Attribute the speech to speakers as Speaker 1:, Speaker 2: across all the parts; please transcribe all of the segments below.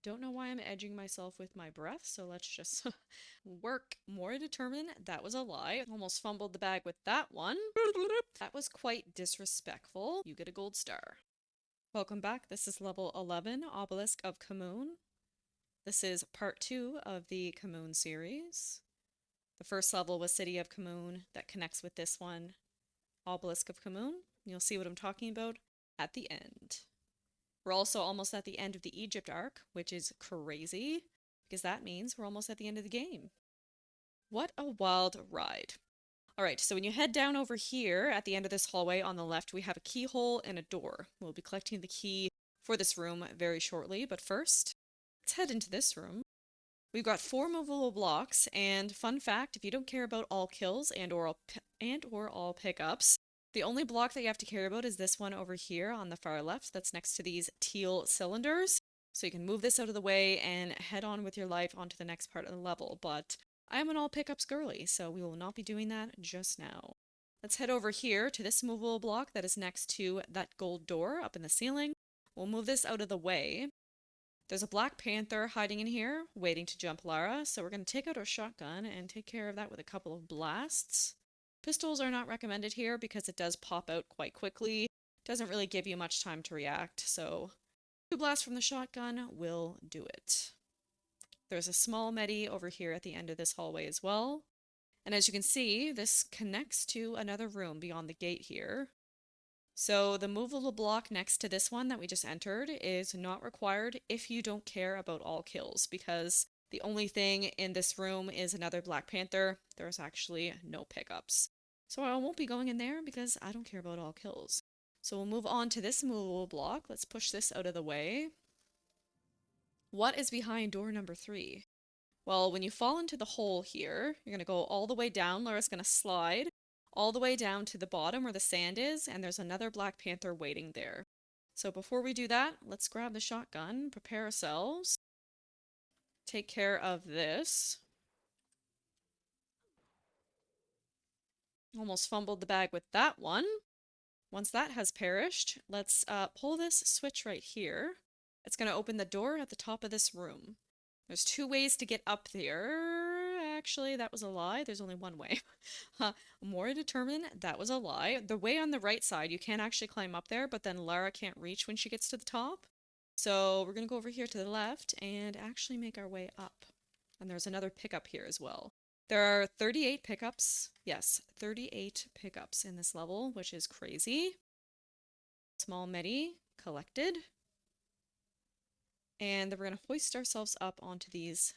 Speaker 1: don't know why I'm edging myself with my breath, so let's just work. More determined. That was a lie. Almost fumbled the bag with that one. That was quite disrespectful. You get a gold star. Welcome back. This is level 11, Obelisk of Khamoon. This is part 2 of the Khamoon series. The first level was City of Khamoon that connects with this one, Obelisk of Khamoon. You'll see what I'm talking about at the end. We're also almost at the end of the Egypt arc, which is crazy, because that means we're almost at the end of the game. What a wild ride. Alright, so when you head down over here at the end of this hallway on the left, we have a keyhole and a door. We'll be collecting the key for this room very shortly, but first, let's head into this room. We've got 4 movable blocks, and fun fact, if you don't care about all kills and or all pickups, the only block that you have to care about is this one over here on the far left that's next to these teal cylinders. So you can move this out of the way and head on with your life onto the next part of the level, but I am an all pickups girly, so we will not be doing that just now. Let's head over here to this movable block that is next to that gold door up in the ceiling. We'll move this out of the way. There's a Black Panther hiding in here, waiting to jump Lara, so we're going to take out our shotgun and take care of that with a couple of blasts. Pistols are not recommended here because it does pop out quite quickly. Doesn't really give you much time to react, so 2 blasts from the shotgun will do it. There's a small medi over here at the end of this hallway as well. And as you can see, this connects to another room beyond the gate here. So the movable block next to this one that we just entered is not required if you don't care about all kills, because the only thing in this room is another Black Panther. There's actually no pickups. So I won't be going in there because I don't care about all kills. So we'll move on to this movable block. Let's push this out of the way. What is behind door number 3? Well, when you fall into the hole here, you're going to go all the way down. Lara's going to slide all the way down to the bottom where the sand is, and there's another Black Panther waiting there. So before we do that, let's grab the shotgun, prepare ourselves, take care of this. Almost fumbled the bag with that one. Once that has perished, let's pull this switch right here. It's going to open the door at the top of this room. There's 2 ways to get up there. Actually, that was a lie. There's only one way. More determined, that was a lie. The way on the right side, you can actually climb up there, but then Lara can't reach when she gets to the top. So we're going to go over here to the left and actually make our way up. And there's another pickup here as well. There are 38 pickups. Yes, 38 pickups in this level, which is crazy. Small medi collected. And then we're going to hoist ourselves up onto these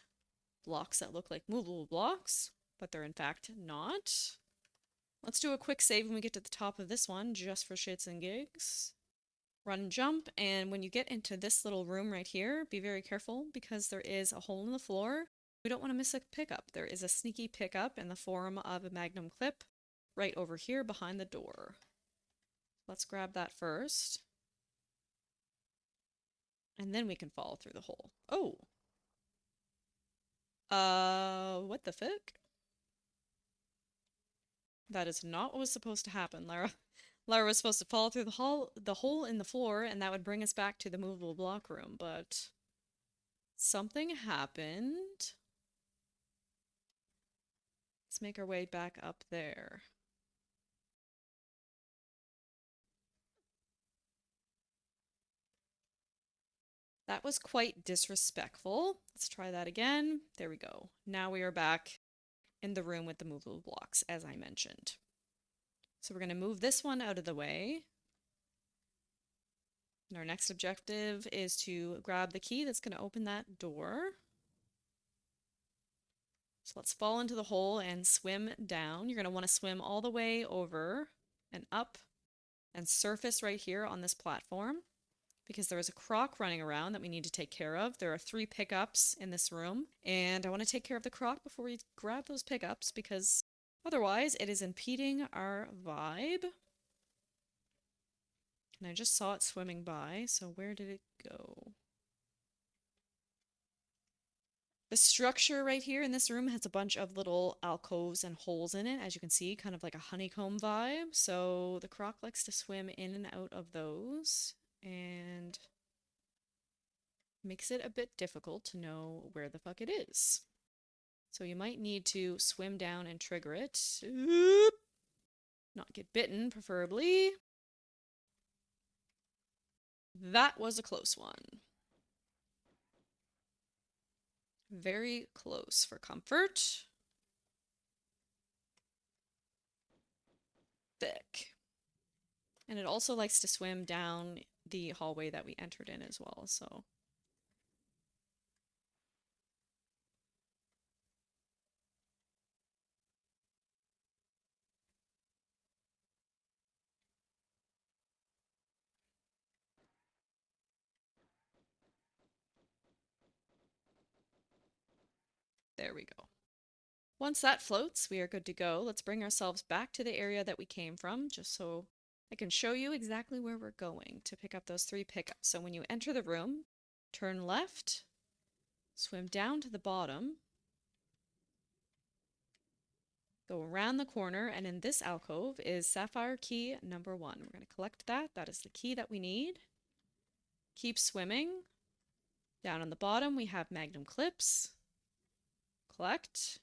Speaker 1: blocks that look like movable blocks, but they're in fact not. Let's do a quick save when we get to the top of this one, just for shits and gigs. Run and jump, and when you get into this little room right here, be very careful because there is a hole in the floor. We don't want to miss a pickup. There is a sneaky pickup in the form of a magnum clip right over here behind the door. Let's grab that first. And then we can fall through the hole. Oh! What the fuck? That is not what was supposed to happen, Lara. Lara was supposed to fall through the hole in the floor, and that would bring us back to the movable block room, but something happened. Let's make our way back up there. That was quite disrespectful. Let's try that again. There we go. Now we are back in the room with the movable blocks, as I mentioned. So we're going to move this one out of the way. And our next objective is to grab the key that's going to open that door. So let's fall into the hole and swim down. You're going to want to swim all the way over and up and surface right here on this platform because there is a croc running around that we need to take care of. There are 3 pickups in this room, and I want to take care of the croc before we grab those pickups because otherwise it is impeding our vibe. And I just saw it swimming by, so where did it go? The structure right here in this room has a bunch of little alcoves and holes in it, as you can see, kind of like a honeycomb vibe. So the croc likes to swim in and out of those. And makes it a bit difficult to know where the fuck it is. So you might need to swim down and trigger it. Not get bitten, preferably. That was a close one. Very close for comfort. Thick. And it also likes to swim down the hallway that we entered in as well, so... There we go. Once that floats, we are good to go. Let's bring ourselves back to the area that we came from, just so I can show you exactly where we're going to pick up those 3 pickups. So when you enter the room, turn left, swim down to the bottom, go around the corner, and in this alcove is sapphire key number 1. We're going to collect that. That is the key that we need. Keep swimming. Down on the bottom, we have magnum clips. Collect.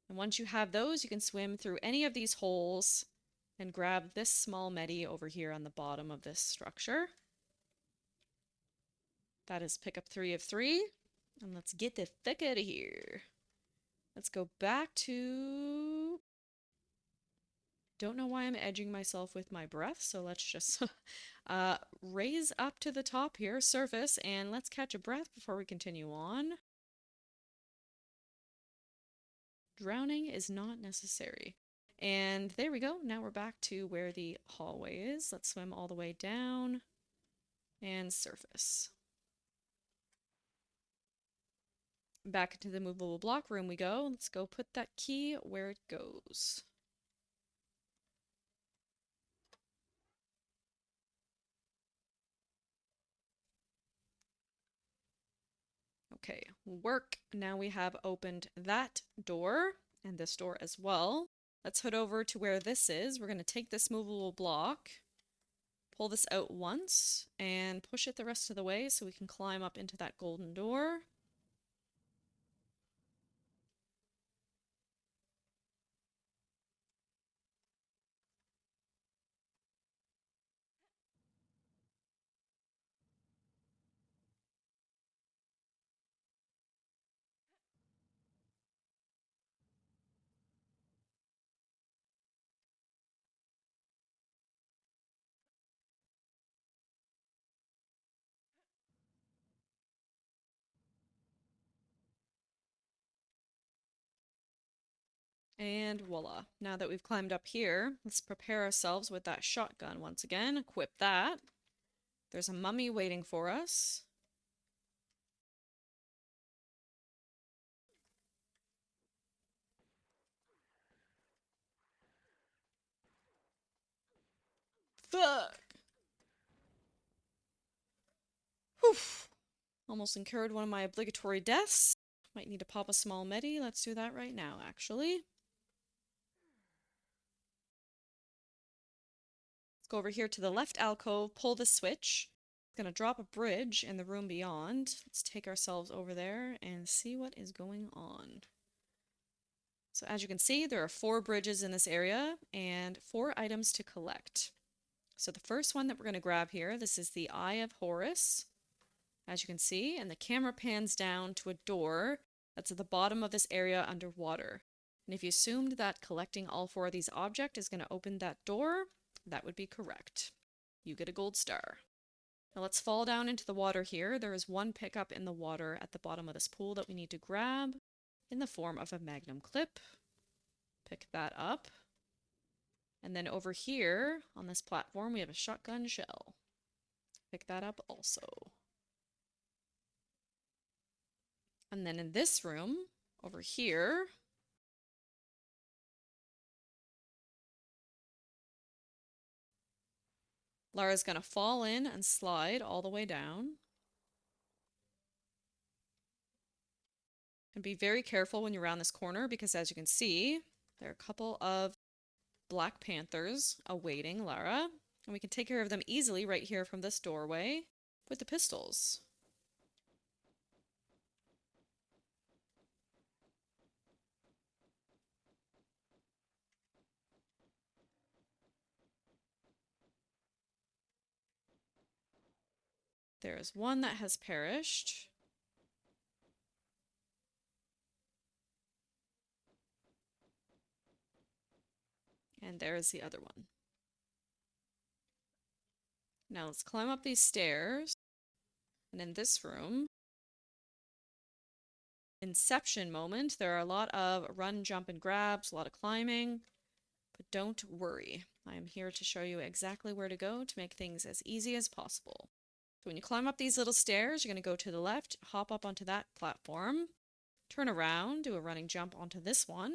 Speaker 1: And once you have those, you can swim through any of these holes and grab this small medi over here on the bottom of this structure. That is pickup 3 of 3. And let's get the fuck out of here. Let's go back to... Don't know why I'm edging myself with my breath, so let's just raise up to the top here, surface, and let's catch a breath before we continue on. Drowning is not necessary. And there we go. Now we're back to where the hallway is. Let's swim all the way down and surface. Back into the movable block room we go. Let's go put that key where it goes. Okay, work. Now we have opened that door and this door as well. Let's head over to where this is. We're going to take this movable block, pull this out once, and push it the rest of the way so we can climb up into that golden door. And voila. Now that we've climbed up here, let's prepare ourselves with that shotgun once again. Equip that. There's a mummy waiting for us. Fuck! Whew! Almost incurred one of my obligatory deaths. Might need to pop a small medi. Let's do that right now, actually. Let's go over here to the left alcove, pull the switch. It's gonna drop a bridge in the room beyond. Let's take ourselves over there and see what is going on. So as you can see, there are 4 bridges in this area and 4 items to collect. So the first one that we're going to grab here, this is the Eye of Horus, as you can see, and the camera pans down to a door that's at the bottom of this area underwater. And if you assumed that collecting all 4 of these objects is going to open that door, that would be correct. You get a gold star. Now let's fall down into the water here. There is 1 pickup in the water at the bottom of this pool that we need to grab in the form of a magnum clip. Pick that up. And then over here on this platform, we have a shotgun shell. Pick that up also. And then in this room, over here, Lara's gonna fall in and slide all the way down. And be very careful when you're around this corner because as you can see, there are a couple of Black Panthers awaiting Lara. And we can take care of them easily right here from this doorway with the pistols. There is one that has perished. And there is the other one. Now let's climb up these stairs. And in this room, Inception moment, there are a lot of run, jump, and grabs, a lot of climbing. But don't worry, I am here to show you exactly where to go to make things as easy as possible. So when you climb up these little stairs, you're going to go to the left, hop up onto that platform, turn around, do a running jump onto this one,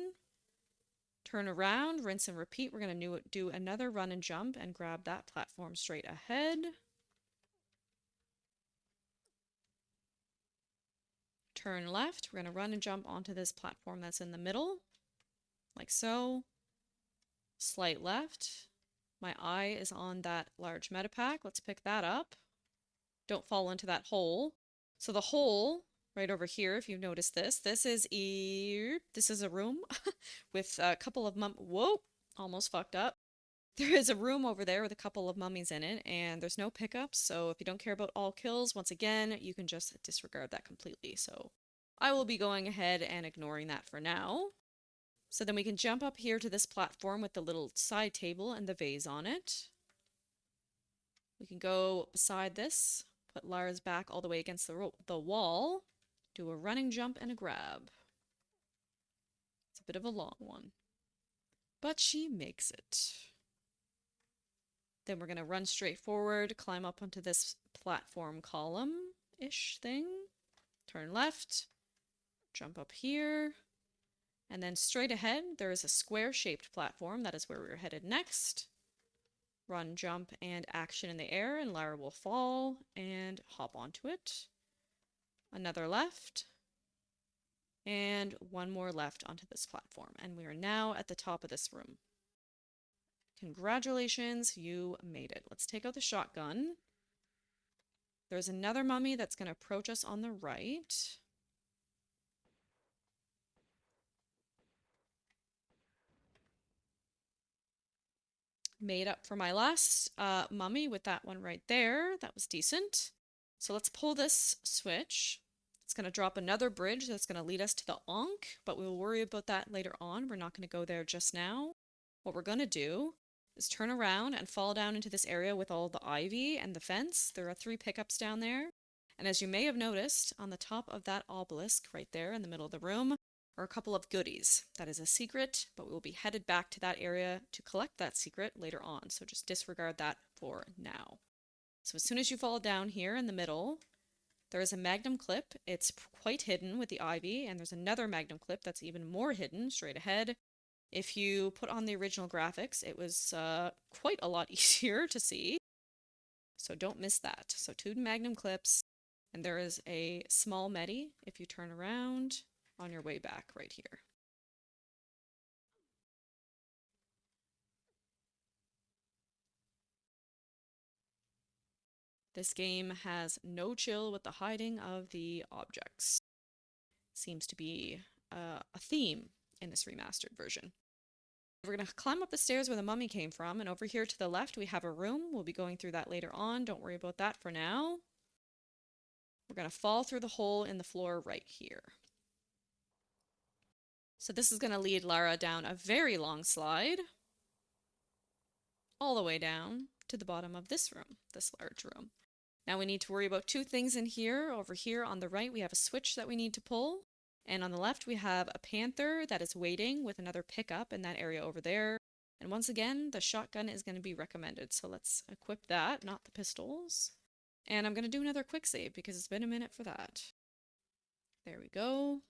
Speaker 1: turn around, rinse and repeat. We're going to do another run and jump and grab that platform straight ahead. Turn left, we're going to run and jump onto this platform that's in the middle, like so. Slight left. My eye is on that large metapack. Let's pick that up. Don't fall into that hole. So the hole right over here, if you've noticed this is a room with a couple of whoa, almost fucked up. There is a room over there with a couple of mummies in it, and there's no pickups, so if you don't care about all kills, once again, you can just disregard that completely. So I will be going ahead and ignoring that for now. So then we can jump up here to this platform with the little side table and the vase on it. We can go beside this, put Lara's back all the way against the wall, do a running jump and a grab. It's a bit of a long one, but she makes it. Then we're going to run straight forward, climb up onto this platform column-ish thing, turn left, jump up here. And then straight ahead, there is a square-shaped platform. That is where we're headed next. Run, jump, and action in the air, and Lara will fall and hop onto it. Another left. And one more left onto this platform. And we are now at the top of this room. Congratulations, you made it. Let's take out the shotgun. There's another mummy that's going to approach us on the right. Made up for my last mummy with that one right there. That was decent. So let's pull this switch. It's going to drop another bridge that's going to lead us to the ANKH, but we'll worry about that later on. We're not going to go there just now. What we're going to do is turn around and fall down into this area with all the ivy and the fence. There are 3 pickups down there. And as you may have noticed, on the top of that obelisk right there in the middle of the room are a couple of goodies. That is a secret, but we will be headed back to that area to collect that secret later on. So just disregard that for now. So as soon as you fall down here in the middle, there is a magnum clip. It's quite hidden with the ivy, and there's another magnum clip that's even more hidden straight ahead. If you put on the original graphics, it was quite a lot easier to see. So don't miss that. So 2 magnum clips, and there is a small medi if you turn around on your way back right here. This game has no chill with the hiding of the objects. Seems to be a theme in this remastered version. We're going to climb up the stairs where the mummy came from, and over here to the left we have a room. We'll be going through that later on. Don't worry about that for now. We're going to fall through the hole in the floor right here. So this is going to lead Lara down a very long slide, all the way down to the bottom of this room, this large room. Now we need to worry about 2 things in here. Over here on the right we have a switch that we need to pull, and on the left we have a panther that is waiting with another pickup in that area over there. And once again, the shotgun is going to be recommended, so let's equip that, not the pistols. And I'm going to do another quick save because it's been a minute for that. There we go.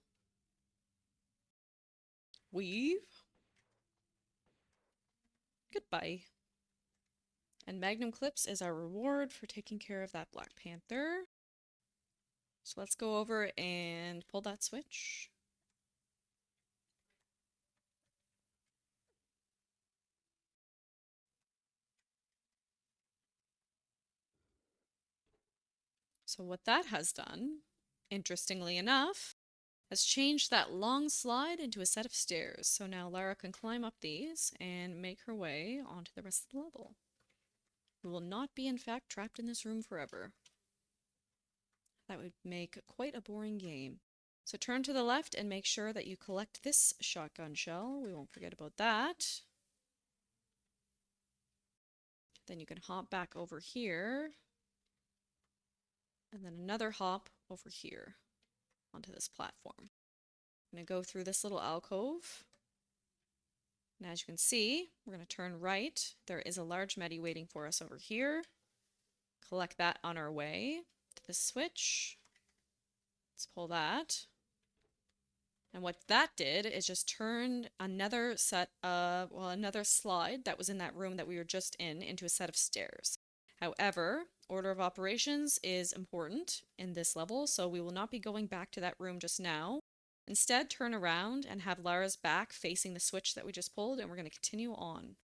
Speaker 1: Weave. Goodbye. And magnum clips is our reward for taking care of that Black Panther. So let's go over and pull that switch. So what that has done, interestingly enough, has changed that long slide into a set of stairs. So now Lara can climb up these and make her way onto the rest of the level. We will not be, in fact, trapped in this room forever. That would make quite a boring game. So turn to the left and make sure that you collect this shotgun shell. We won't forget about that. Then you can hop back over here. And then another hop over here onto this platform. I'm going to go through this little alcove. And as you can see, we're going to turn right. There is a large medi waiting for us over here. Collect that on our way to the switch. Let's pull that. And what that did is just turned another set of, well, another slide that was in that room that we were just in into a set of stairs. However, order of operations is important in this level, so we will not be going back to that room just now. Instead, turn around and have Lara's back facing the switch that we just pulled, and we're going to continue on.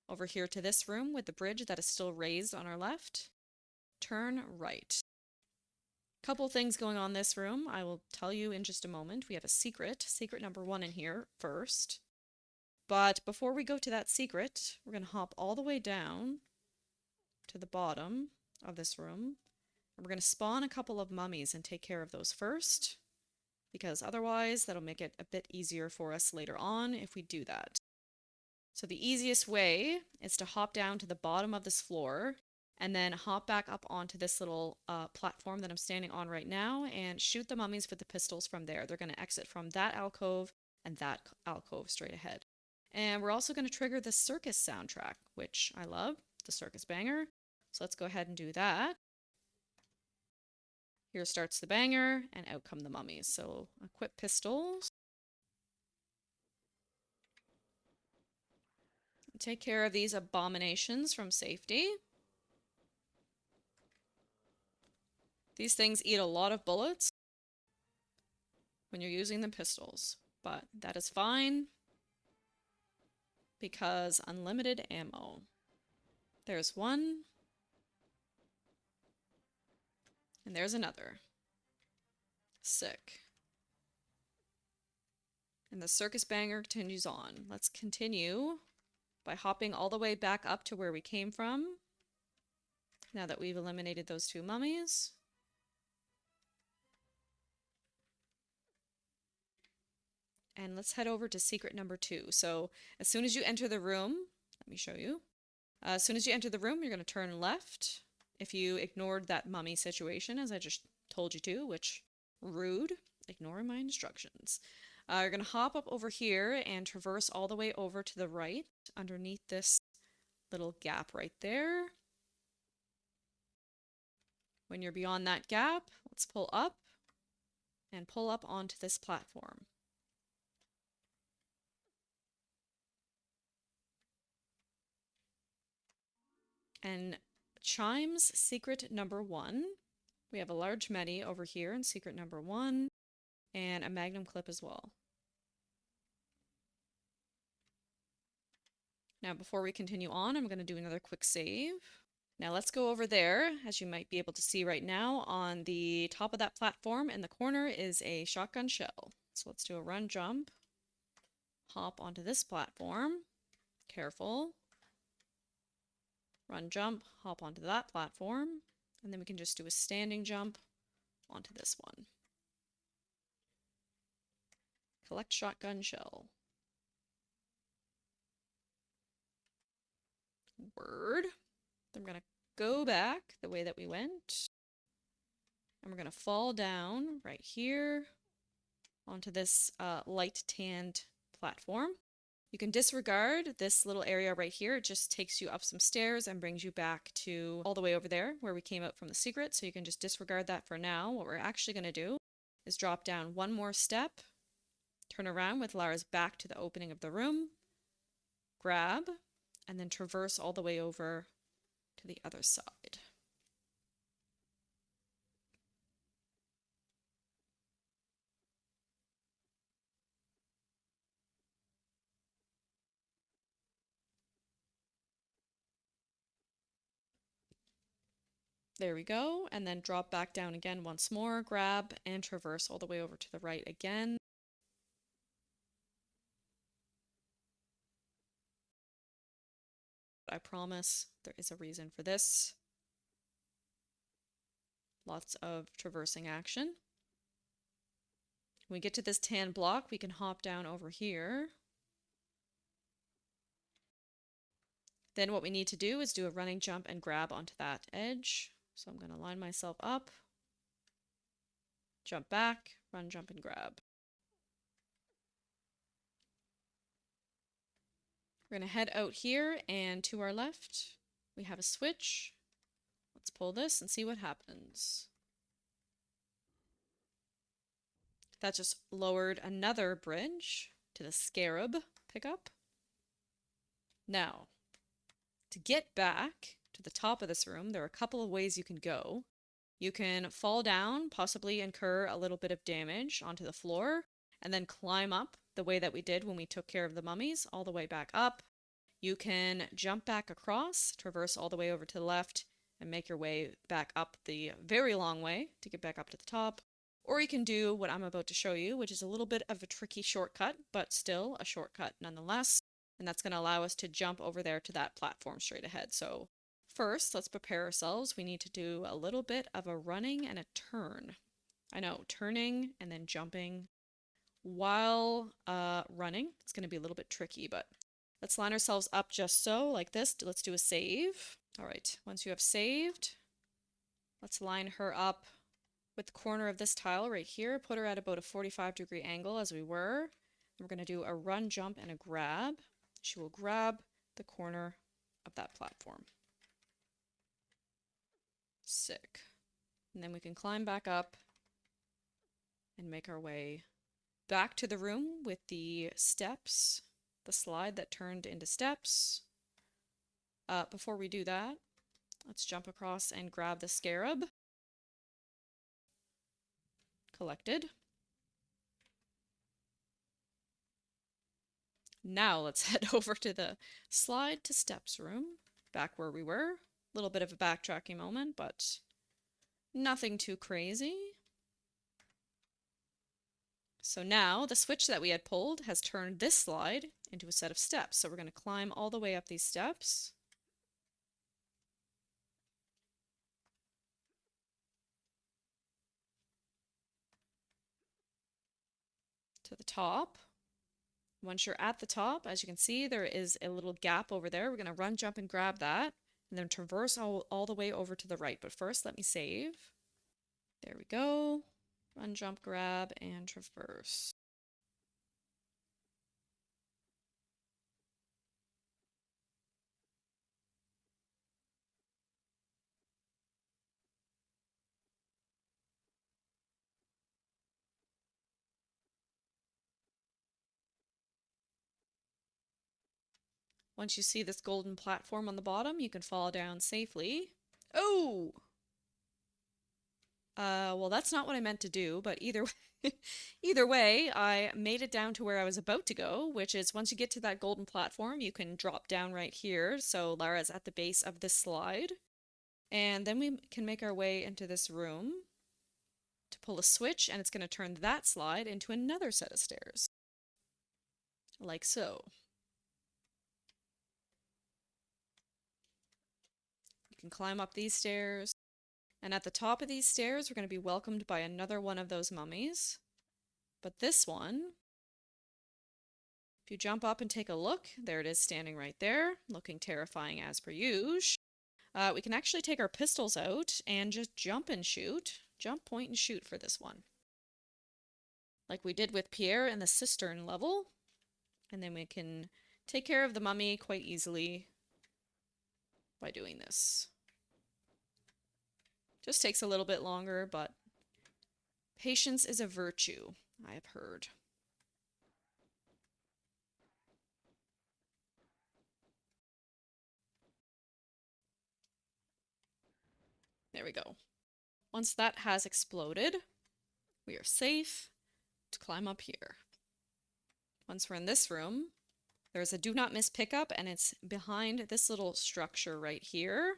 Speaker 1: Over here to this room with the bridge that is still raised on our left. Turn right. Couple things going on in this room. I will tell you in just a moment. We have a secret number 1 in here first. But before we go to that secret, we're going to hop all the way down to the bottom of this room. And we're going to spawn a couple of mummies and take care of those first, because otherwise that'll make it a bit easier for us later on if we do that. So the easiest way is to hop down to the bottom of this floor and then hop back up onto this little platform that I'm standing on right now and shoot the mummies with the pistols from there. They're going to exit from that alcove and that alcove straight ahead. And we're also going to trigger the circus soundtrack, which I love, the circus banger. So let's go ahead and do that. Here starts the banger, and out come the mummies. So equip pistols. Take care of these abominations from safety. These things eat a lot of bullets when you're using the pistols, but that is fine because unlimited ammo. There's one, and there's another. Sick. And the circus banger continues on. Let's continue by hopping all the way back up to where we came from, now that we've eliminated those 2 mummies. And let's head over to secret number 2. So as soon as you enter the room, let me show you. As soon as you enter the room, you're going to turn left. If you ignored that mummy situation, as I just told you to, which, rude, ignoring my instructions. You're going to hop up over here and traverse all the way over to the right, underneath this little gap right there. When you're beyond that gap, let's pull up and pull up onto this platform. And Chime's secret number 1. We have a large medi over here in secret number 1, and a magnum clip as well. Now before we continue on, I'm going to do another quick save. Now let's go over there. As you might be able to see right now, on the top of that platform in the corner is a shotgun shell. So let's do a run jump. Hop onto this platform. Careful. Run jump, hop onto that platform, and then we can just do a standing jump onto this one. Collect shotgun shell. Word. Then we're going to go back the way that we went, and we're going to fall down right here onto this light tanned platform. You can disregard this little area right here. It just takes you up some stairs and brings you back to all the way over there where we came out from the secret. So you can just disregard that for now. What we're actually going to do is drop down one more step, turn around with Lara's back to the opening of the room, grab, and then traverse all the way over to the other side. There we go, and then drop back down again once more, grab, and traverse all the way over to the right again. I promise there is a reason for this. Lots of traversing action. When we get to this tan block, we can hop down over here. Then what we need to do is do a running jump and grab onto that edge. So I'm going to line myself up, jump back, run, jump, and grab. We're going to head out here, and to our left, we have a switch. Let's pull this and see what happens. That just lowered another bridge to the SCARAB pickup. Now, to get back to the top of this room, there are a couple of ways you can go. You can fall down, possibly incur a little bit of damage onto the floor, and then climb up the way that we did when we took care of the mummies, all the way back up. You can jump back across, traverse all the way over to the left, and make your way back up the very long way to get back up to the top. Or you can do what I'm about to show you, which is a little bit of a tricky shortcut, but still a shortcut nonetheless. And that's going to allow us to jump over there to that platform straight ahead. So first, let's prepare ourselves. We need to do a little bit of a running and a turn. I know, turning and then jumping while running. It's going to be a little bit tricky, but let's line ourselves up just so, like this. Let's do a save. All right, once you have saved, let's line her up with the corner of this tile right here. Put her at about a 45-degree angle as we were. We're going to do a run, jump, and a grab. She will grab the corner of that platform. Sick. And then we can climb back up and make our way back to the room with the steps, the slide that turned into steps. Before we do that, let's jump across and grab the SCARAB. Collected. Now let's head over to the slide to steps room, back where we were. A little bit of a backtracking moment, but nothing too crazy. So now the switch that we had pulled has turned this slide into a set of steps. So we're going to climb all the way up these steps. To the top. Once you're at the top, as you can see, there is a little gap over there. We're going to run, jump, and grab that, and then traverse all the way over to the right. But first, let me save. There we go. Run, jump, grab, and traverse. Once you see this golden platform on the bottom, you can fall down safely. Oh! Well, that's not what I meant to do, but either way, I made it down to where I was about to go, which is once you get to that golden platform, you can drop down right here. So Lara's at the base of this slide. And then we can make our way into this room to pull a switch, and it's going to turn that slide into another set of stairs. Like so. You can climb up these stairs. And at the top of these stairs, we're going to be welcomed by another one of those mummies. But this one, if you jump up and take a look, there it is standing right there, looking terrifying as per usual. We can actually take our pistols out and just jump and shoot. Jump, point, and shoot for this one. Like we did with Pierre in the cistern level. And then we can take care of the mummy quite easily by doing this. Just takes a little bit longer, but patience is a virtue, I have heard. There we go. Once that has exploded, we are safe to climb up here. Once we're in this room, there's a do not miss pickup, and it's behind this little structure right here.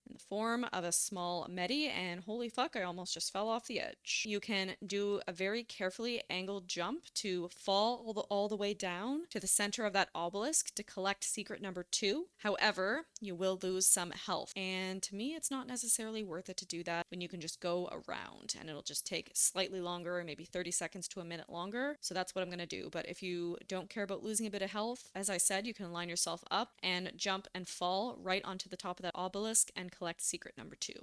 Speaker 1: in the form of a small medi, and holy fuck, I almost just fell off the edge. You can do a very carefully angled jump to fall all the way down to the center of that obelisk to collect secret number 2. However, you will lose some health, and to me it's not necessarily worth it to do that when you can just go around, and it'll just take slightly longer, maybe 30 seconds to a minute longer. So that's what I'm going to do. But if you don't care about losing a bit of health, as I said, you can line yourself up and jump and fall right onto the top of that obelisk and collect secret number 2.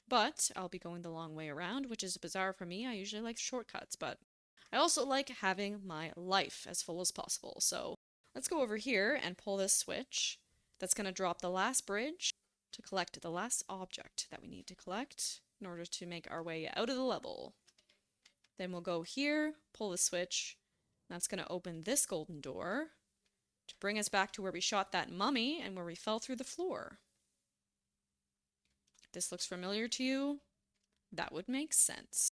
Speaker 1: But I'll be going the long way around, which is bizarre for me. I usually like shortcuts, but I also like having my life as full as possible. So let's go over here and pull this switch. That's going to drop the last bridge to collect the last object that we need to collect in order to make our way out of the level. Then we'll go here, pull the switch. That's going to open this golden door to bring us back to where we shot that mummy and where we fell through the floor. If this looks familiar to you, that would make sense.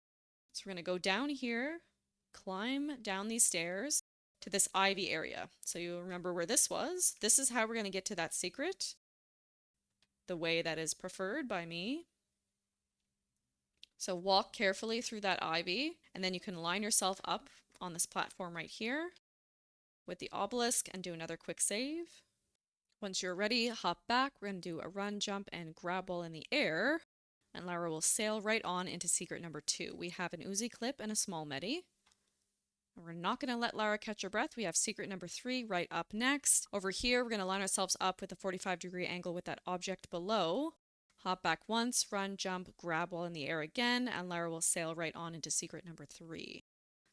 Speaker 1: So we're going to go down here, climb down these stairs to this ivy area. So you remember where this was. This is how we're going to get to that secret, the way that is preferred by me. So walk carefully through that ivy, and then you can line yourself up on this platform right here with the obelisk and do another quick save. Once you're ready, hop back. We're going to do a run, jump, and grab while in the air, and Lara will sail right on into secret number 2. We have an Uzi clip and a small medi. We're not going to let Lara catch her breath. We have secret number 3 right up next. Over here, we're going to line ourselves up with a 45-degree angle with that object below. Hop back once, run, jump, grab while in the air again, and Lara will sail right on into secret number 3.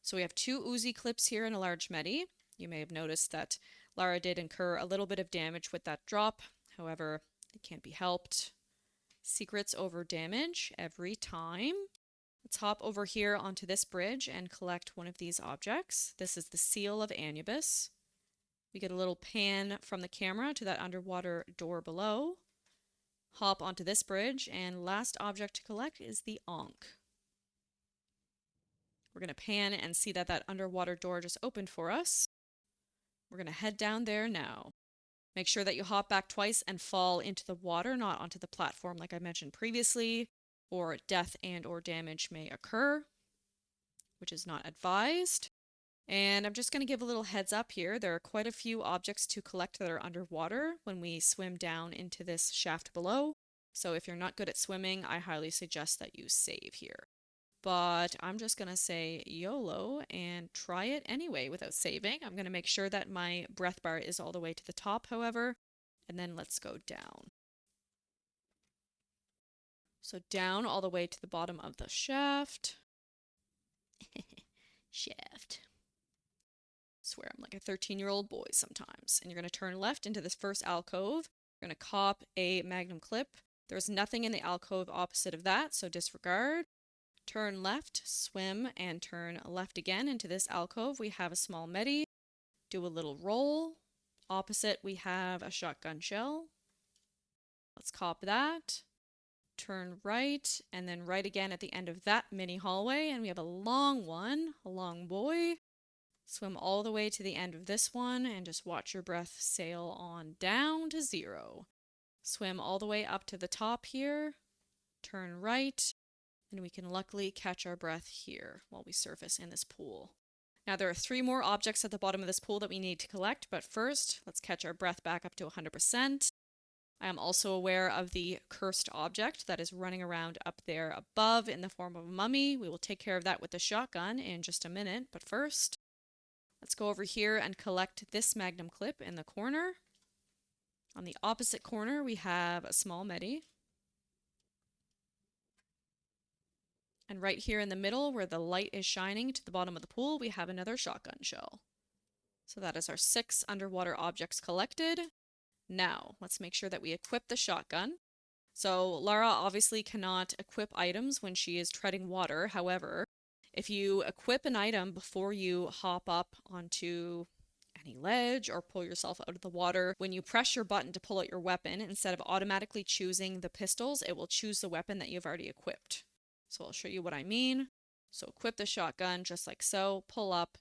Speaker 1: So we have 2 Uzi clips here and a large medi. You may have noticed that Lara did incur a little bit of damage with that drop. However, it can't be helped. Secrets over damage every time. Let's hop over here onto this bridge and collect one of these objects. This is the seal of Anubis. We get a little pan from the camera to that underwater door below. Hop onto this bridge, and last object to collect is the ANKH. We're going to pan and see that that underwater door just opened for us. We're going to head down there now. Make sure that you hop back twice and fall into the water, not onto the platform like I mentioned previously, or death and or damage may occur, which is not advised. And I'm just going to give a little heads up here. There are quite a few objects to collect that are underwater when we swim down into this shaft below. So if you're not good at swimming, I highly suggest that you save here. But I'm just going to say YOLO and try it anyway without saving. I'm going to make sure that my breath bar is all the way to the top, however, and then let's go down. So down all the way to the bottom of the shaft. Shaft. Swear I'm like a 13-year-old boy sometimes. And you're going to turn left into this first alcove. You're going to cop a magnum clip. There's nothing in the alcove opposite of that, so disregard. Turn left, swim, and turn left again into this alcove. We have a small medi. Do a little roll. Opposite, we have a shotgun shell. Let's cop that. Turn right, and then right again at the end of that mini hallway, and we have a long one, a long boy. Swim all the way to the end of this one, and just watch your breath sail on down to 0. Swim all the way up to the top here. Turn right. And we can luckily catch our breath here while we surface in this pool. Now there are 3 more objects at the bottom of this pool that we need to collect, but first let's catch our breath back up to 100%. I am also aware of the cursed object that is running around up there above in the form of a mummy. We will take care of that with the shotgun in just a minute, but first let's go over here and collect this magnum clip in the corner. On the opposite corner we have a small medi. And right here in the middle, where the light is shining to the bottom of the pool, we have another shotgun shell. So that is our 6 underwater objects collected. Now, let's make sure that we equip the shotgun. So Lara obviously cannot equip items when she is treading water. However, if you equip an item before you hop up onto any ledge or pull yourself out of the water, when you press your button to pull out your weapon, instead of automatically choosing the pistols, it will choose the weapon that you've already equipped. So I'll show you what I mean. So equip the shotgun just like so, pull up,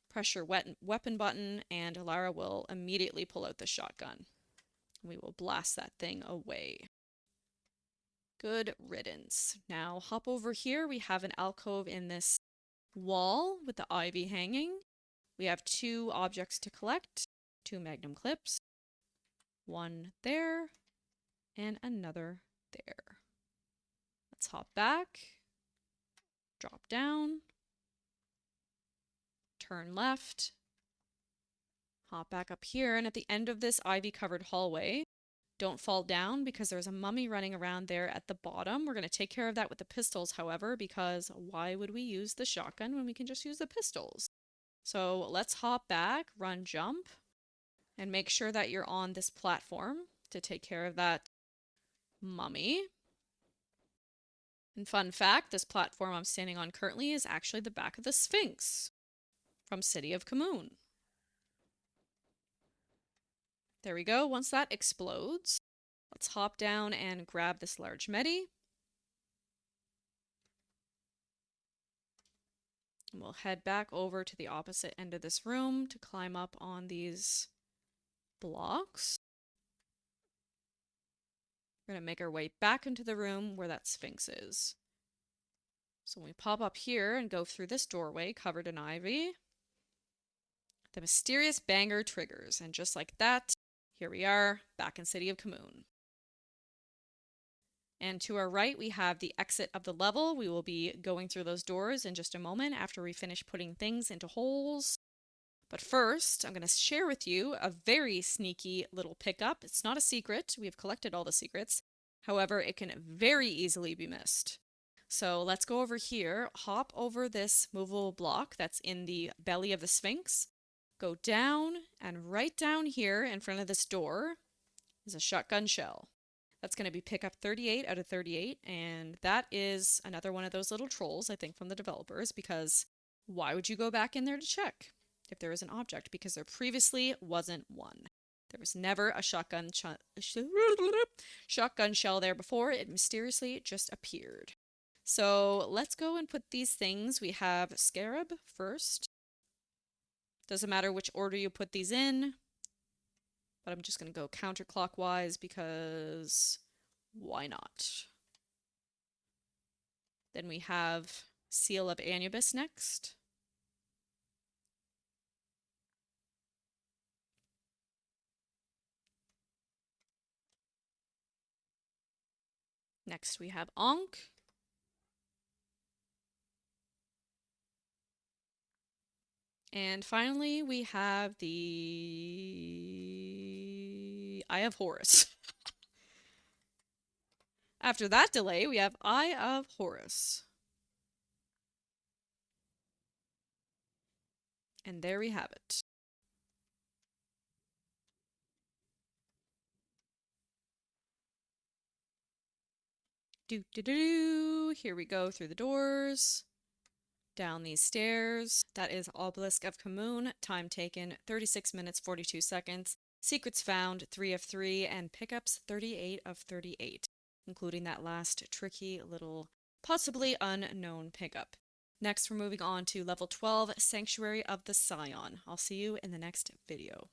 Speaker 1: press your weapon button, and Lara will immediately pull out the shotgun. We will blast that thing away. Good riddance. Now hop over here. We have an alcove in this wall with the ivy hanging. We have 2 objects to collect, 2 magnum clips, 1 there and another there. Let's hop back, drop down, turn left, hop back up here, and at the end of this ivy-covered hallway, don't fall down because there's a mummy running around there at the bottom. We're going to take care of that with the pistols, however, because why would we use the shotgun when we can just use the pistols? So let's hop back, run, jump, and make sure that you're on this platform to take care of that mummy. And fun fact, this platform I'm standing on currently is actually the back of the Sphinx from City of Khamoon. There we go. Once that explodes, let's hop down and grab this large medi. And we'll head back over to the opposite end of this room to climb up on these blocks. We're going to make our way back into the room where that Sphinx is. So when we pop up here and go through this doorway covered in ivy, the mysterious banger triggers, and just like that, here we are, back in City of Khamoon. And to our right, we have the exit of the level. We will be going through those doors in just a moment after we finish putting things into holes. But first, I'm going to share with you a very sneaky little pickup. It's not a secret. We have collected all the secrets. However, it can very easily be missed. So let's go over here, hop over this movable block that's in the belly of the Sphinx, go down, and right down here in front of this door is a shotgun shell. That's going to be pickup 38 out of 38, and that is another one of those little trolls, I think, from the developers, because why would you go back in there to check if there is an object? Because there previously wasn't one. There was never a shotgun shell there before. It mysteriously just appeared. So let's go and put these things. We have SCARAB first. Doesn't matter which order you put these in, but I'm just going to go counterclockwise because why not? Then we have Seal of ANUBIS next. Next we have ANKH. And finally, we have the Eye of Horus. After that delay, we have Eye of Horus. And there we have it. Here we go through the doors. Down these stairs. That is Obelisk of Khamoon. Time taken 36 minutes 42 seconds. Secrets found 3 of 3 and pickups 38 of 38, including that last tricky little possibly unknown pickup. Next we're moving on to level 12, Sanctuary of the Scion. I'll see you in the next video.